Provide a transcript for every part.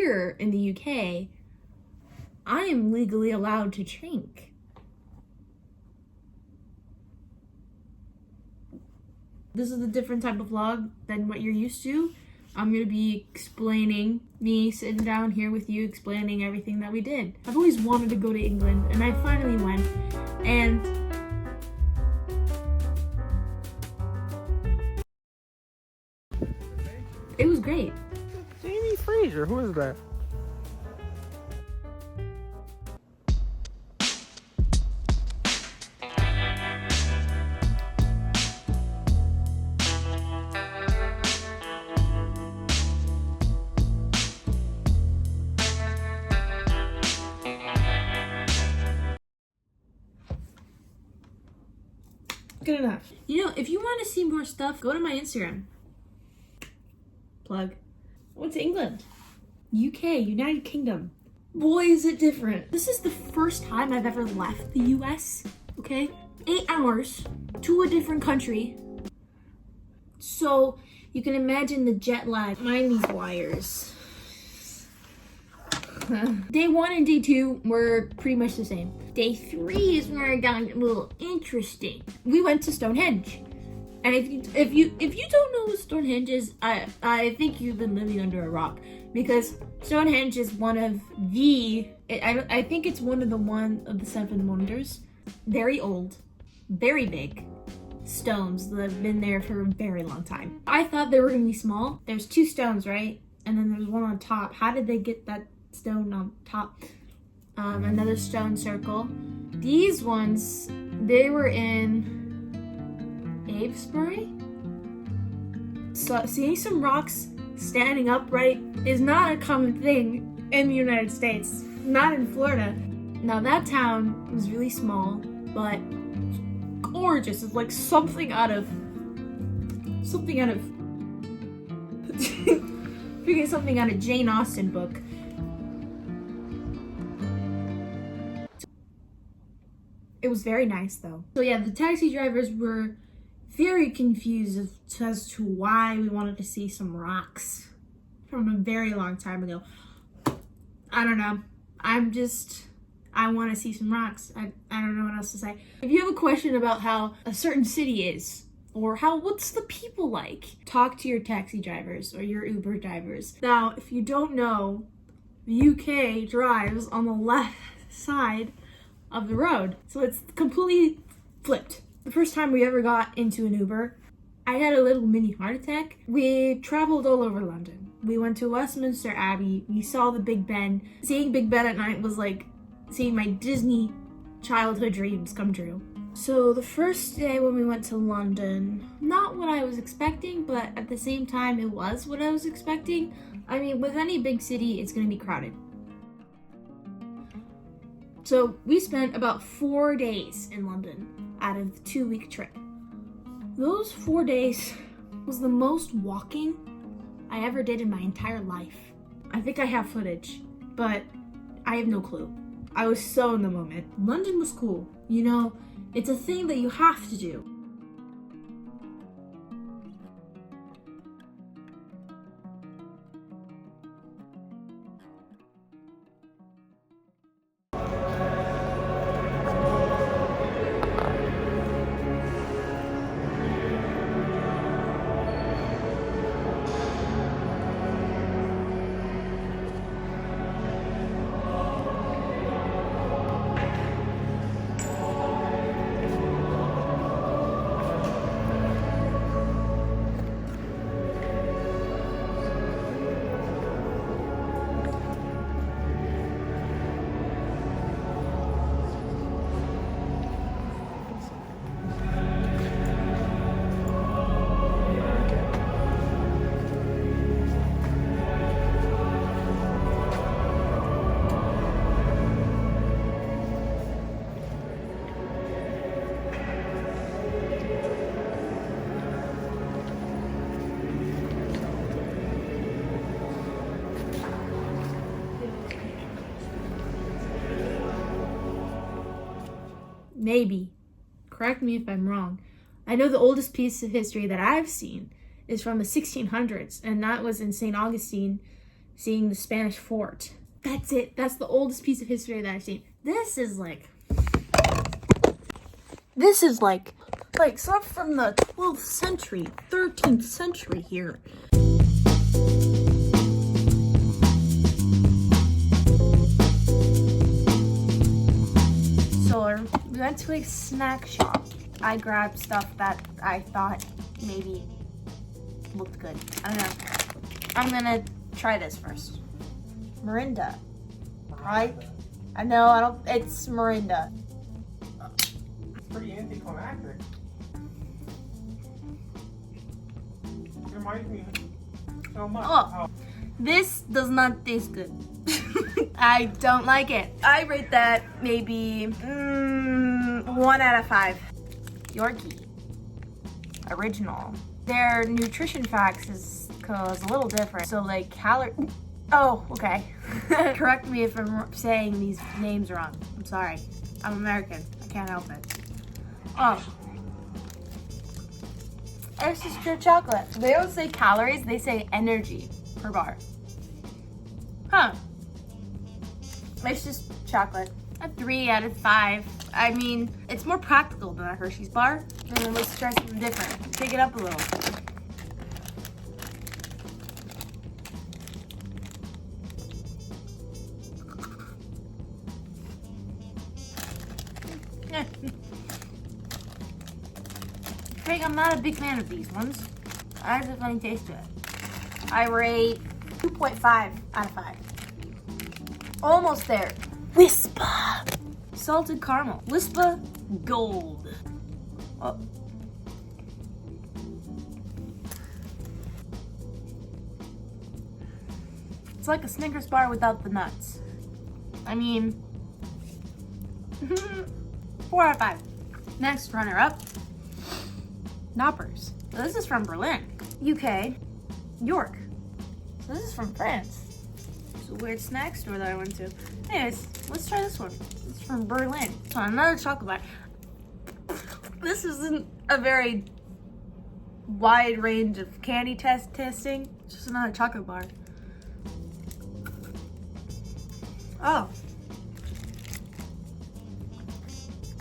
here in the UK, I am legally allowed to drink. This is a different type of vlog than what you're used to. I'm gonna be explaining, me sitting down here with you, explaining everything that we did. I've always wanted to go to England, and I finally went, and it was great. Jamie Fraser, who is that? Good enough. You know, if you want to see more stuff, go to my Instagram. Plug. What's England? UK, United Kingdom. Boy, is it different. This is the first time I've ever left the US, okay? 8 hours to a different country. So you can imagine the jet lag. Mind these wires. Day 1 and day 2 were pretty much the same. Day 3 is where it got a little interesting. We went to Stonehenge. And if you don't know what Stonehenge is, I think you've been living under a rock, because Stonehenge is one of the I think it's one of the 7 wonders. Very old, very big stones that have been there for a very long time. I thought they were gonna be small. There's 2 stones, right? And then there's one on top. How did they get that stone on top? Another stone circle. These ones, they were in Avesbury. So seeing some rocks standing upright is not a common thing in the United States, not in Florida. Now that town was really small, but gorgeous. It's like something out of figuring something out of Jane Austen book. It was very nice though. So yeah, the taxi drivers were very confused as to why we wanted to see some rocks from a very long time ago. I don't know. I want to see some rocks. I don't know what else to say. If you have a question about how a certain city is, or what's the people like, talk to your taxi drivers or your Uber drivers. Now, if you don't know, the UK drives on the left side of the road. So it's completely flipped. The first time we ever got into an Uber, I had a little mini heart attack. We traveled all over London. We went to Westminster Abbey. We saw the Big Ben. Seeing Big Ben at night was like seeing my Disney childhood dreams come true. So the first day when we went to London, not what I was expecting, but at the same time it was what I was expecting. I mean, with any big city, it's gonna be crowded. So we spent about 4 days in London out of the 2-week trip. Those 4 days was the most walking I ever did in my entire life. I think I have footage, but I have no clue. I was so in the moment. London was cool. You know, it's a thing that you have to do. Maybe. Correct me if I'm wrong. I know the oldest piece of history that I've seen is from the 1600s, and that was in St. Augustine seeing the Spanish fort. That's it. That's the oldest piece of history that I've seen. This is like stuff from the 12th century, 13th century here. So we went to a snack shop. I grabbed stuff that I thought maybe looked good. I don't know. I'm gonna try this first. Mirinda. Right? I know, it's Mirinda. It's pretty anticlimactic. It reminds me so much. Oh, this does not taste good. I don't like it. I rate that maybe 1 out of 5. Yorkie. Original. Their nutrition facts is a little different. So like oh, okay. Correct me if I'm saying these names wrong. I'm sorry. I'm American. I can't help it. Oh. It's just pure chocolate. They don't say calories, they say energy per bar. Huh. It's just chocolate. A 3 out of 5. I mean, it's more practical than a Hershey's bar. And let's try something different. Take it up a little. I'm not a big fan of these ones. I have a funny taste to it. I rate 2.5 out of 5. Almost there. Whisper. Salted caramel. Whisper gold. Oh. It's like a Snickers bar without the nuts. I mean, 4 out of 5. Next runner up. Knoppers. So this is from Berlin, UK, York. So this is from France. It's a weird snack store that I went to. Anyways, let's try this one. It's from Berlin. So another chocolate bar. This isn't a very wide range of candy testing. It's just another chocolate bar. Oh.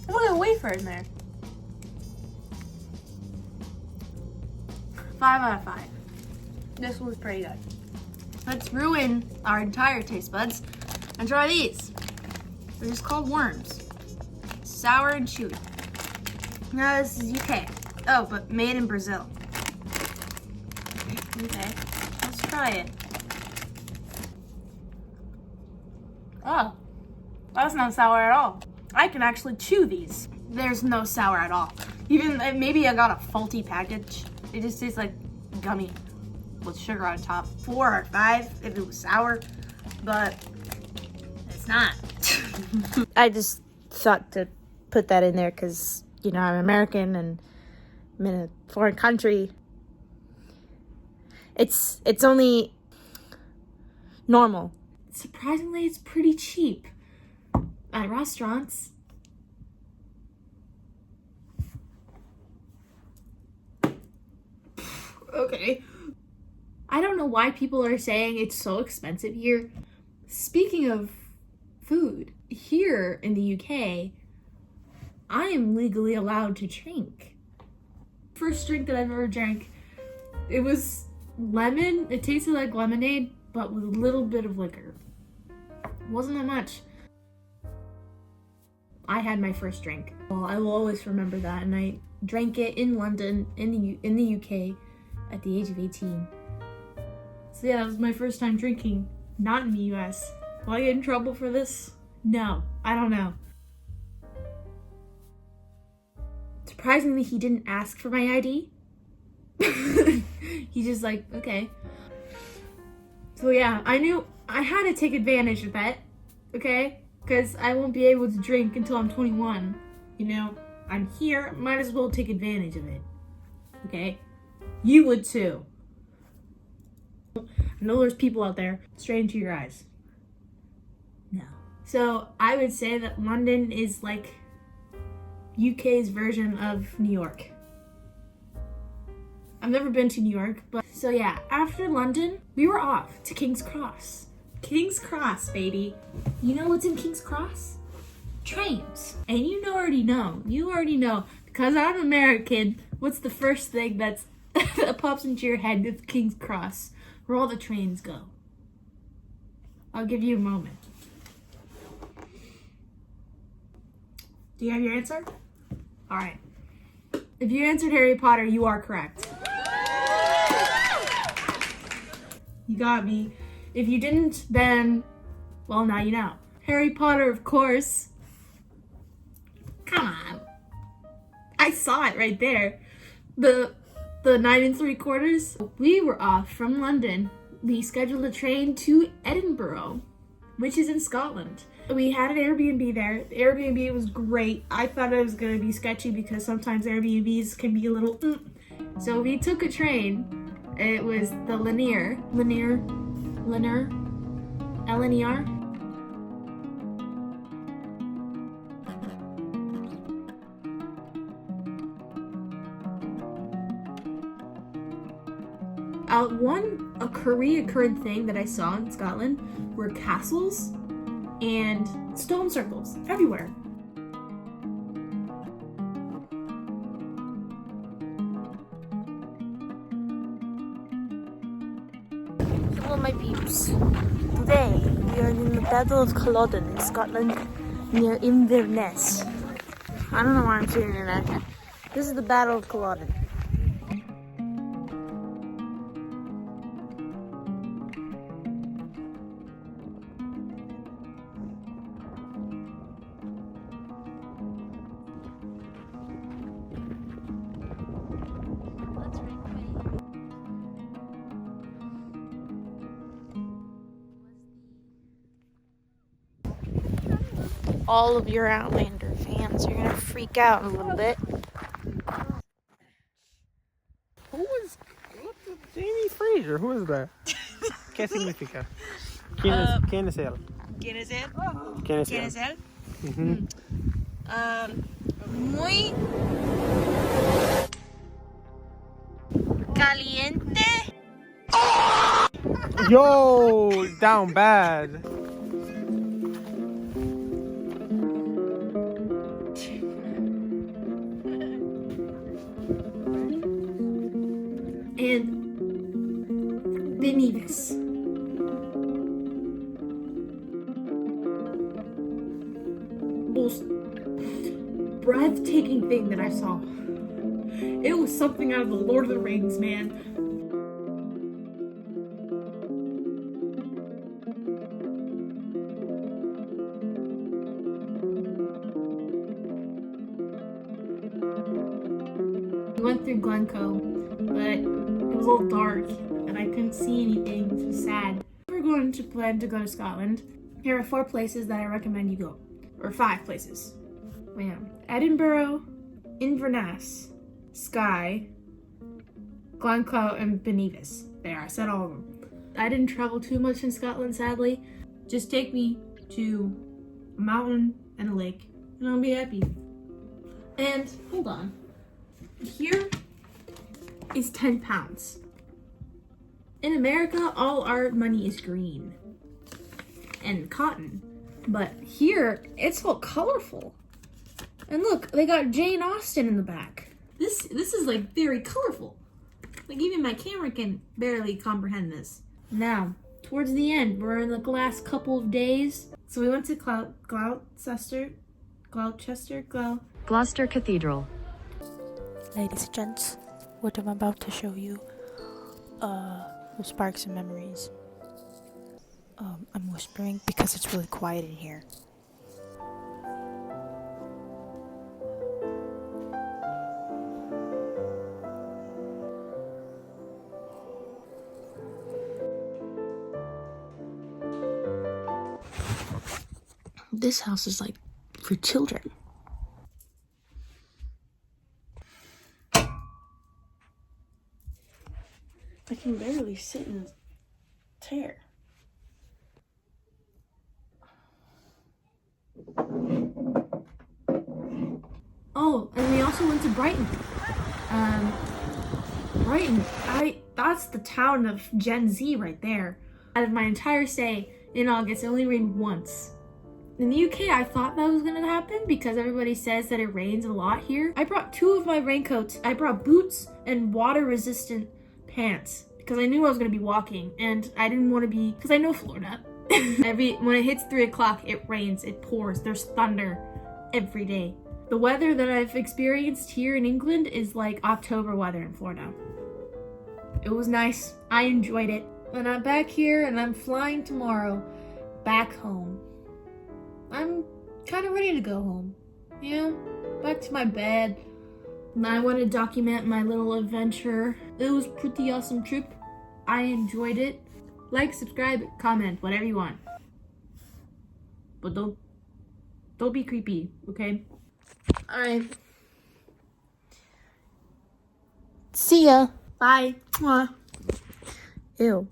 Look at a wafer in there. 5 out of 5. This one's pretty good. Let's ruin our entire taste buds and try these. They're just called worms. Sour and chewy. Now this is UK. Oh, but made in Brazil. Okay, let's try it. Oh, that's not sour at all. I can actually chew these. There's no sour at all. Even maybe I got a faulty package. It just tastes like gummy with sugar on top. 4 or 5 if it was sour, but it's not. I just thought to put that in there because, you know, I'm American and I'm in a foreign country. It's only normal. Surprisingly, it's pretty cheap at restaurants. Okay. I don't know why people are saying it's so expensive here. Speaking of food, here in the UK, I am legally allowed to drink. First drink that I've ever drank, it was lemon. It tasted like lemonade, but with a little bit of liquor. Wasn't that much. I had my first drink. Well, I will always remember that, and I drank it in London, in the UK, at the age of 18. So yeah, that was my first time drinking, not in the US. Will I get in trouble for this? No, I don't know. Surprisingly, he didn't ask for my ID. He's just like, okay. So yeah, I knew I had to take advantage of that, okay? Because I won't be able to drink until I'm 21. You know, I'm here, might as well take advantage of it, okay? You would too. I know there's people out there, straight into your eyes. No. So I would say that London is like UK's version of New York. I've never been to New York, but so yeah, after London, we were off to King's Cross. King's Cross, baby. You know what's in King's Cross? Trains. And you already know, because I'm American, what's the first thing that pops into your head with King's Cross, where all the trains go? I'll give you a moment. Do you have your answer? All right. If you answered Harry Potter, you are correct. You got me. If you didn't, then, well, now you know. Harry Potter, of course. Come on. I saw it right there. The 9 3/4. We were off from London. We scheduled a train to Edinburgh, which is in Scotland. We had an Airbnb there. The Airbnb was great. I thought it was going to be sketchy because sometimes Airbnbs can be a little So we took a train. It was the Linnea. L-N-E-R. A recurrent thing that I saw in Scotland were castles and stone circles everywhere. Hello, my peeps. Today we are in the Battle of Culloden in Scotland, near Inverness. I don't know why I'm saying an accent. This is the Battle of Culloden. All of your Outlander fans are gonna freak out a little bit. Who was Jamie Fraser? Who is that? ¿Qué significa? ¿Quién es él? ¿Quién es él? ¿Quién es ¿Quién él? es él? Mhm. Muy caliente. Yo, down bad. And Benevis. Most breathtaking thing that I saw. It was something out of the Lord of the Rings, man. We went through Glencoe, but it was a little dark and I couldn't see anything, which was sad. If we're going to plan to go to Scotland, here are 4 places that I recommend you go. Or 5 places. Man. Edinburgh, Inverness, Skye, Glencoe, and Benevis. There, I said all of them. I didn't travel too much in Scotland, sadly. Just take me to a mountain and a lake, and I'll be happy. And, hold on. Here is 10 pounds. In America, all our money is green and cotton. But here, it's all colorful. And look, they got Jane Austen in the back. This is like very colorful. Like even my camera can barely comprehend this. Now, towards the end, we're in the last couple of days. So we went to Gloucester Cathedral. Ladies and gents, what I'm about to show you will spark some memories. I'm whispering because it's really quiet in here. This house is like for children. I can barely sit in this chair. Oh, and we also went to Brighton. Brighton, that's the town of Gen Z right there. Out of my entire stay in August, it only rained once. In the UK, I thought that was gonna happen because everybody says that it rains a lot here. I brought 2 of my raincoats. I brought boots and water-resistant pants because I knew I was gonna be walking and I didn't want to be, because I know Florida. When it hits 3 o'clock, it rains, it pours, there's thunder every day. The weather that I've experienced here in England is like October weather in Florida. It was nice. I enjoyed it. And I'm back here and I'm flying tomorrow back home. I'm kind of ready to go home. You know, back to my bed. And I want to document my little adventure. It was a pretty awesome trip. I enjoyed it. Like, subscribe, comment, whatever you want. But don't be creepy, okay? Alright. See ya. Bye. Mwah. Ew.